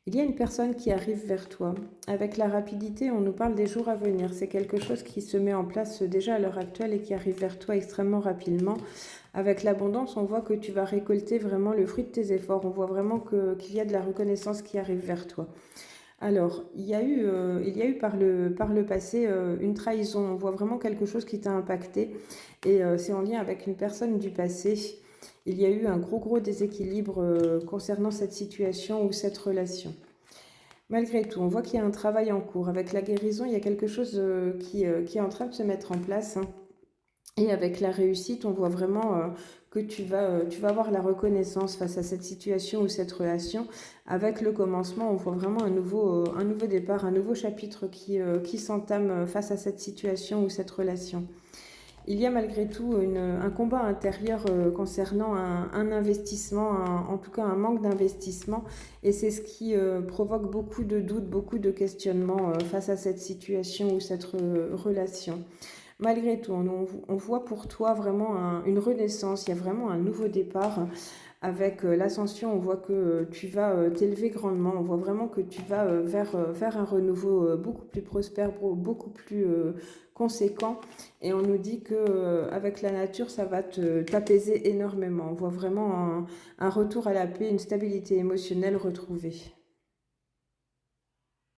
Il y a une personne qui arrive vers toi. Avec la rapidité, on nous parle des jours à venir. C'est quelque chose qui se met en place déjà à l'heure actuelle et qui arrive vers toi extrêmement rapidement. Avec l'abondance, on voit que tu vas récolter vraiment le fruit de tes efforts. On voit vraiment qu'il y a de la reconnaissance qui arrive vers toi. Alors, il y a eu par le passé une trahison. On voit vraiment quelque chose qui t'a impacté et c'est en lien avec une personne du passé. Il y a eu un gros déséquilibre concernant cette situation ou cette relation. Malgré tout, on voit qu'il y a un travail en cours. Avec la guérison, il y a quelque chose qui est en train de se mettre en place, hein. Et avec la réussite, on voit vraiment que tu vas avoir la reconnaissance face à cette situation ou cette relation. Avec le commencement, on voit vraiment un nouveau départ, un nouveau chapitre qui s'entame face à cette situation ou cette relation. Il y a malgré tout un combat intérieur concernant un investissement, en tout cas un manque d'investissement, et c'est ce qui provoque beaucoup de doutes, beaucoup de questionnements face à cette situation ou cette relation. Malgré tout, on voit pour toi vraiment une renaissance, il y a vraiment un nouveau départ. Avec l'ascension, on voit que tu vas t'élever grandement, on voit vraiment que tu vas vers un renouveau beaucoup plus prospère, beaucoup plus conséquent. Et on nous dit que avec la nature, ça va t'apaiser énormément. On voit vraiment un retour à la paix, une stabilité émotionnelle retrouvée.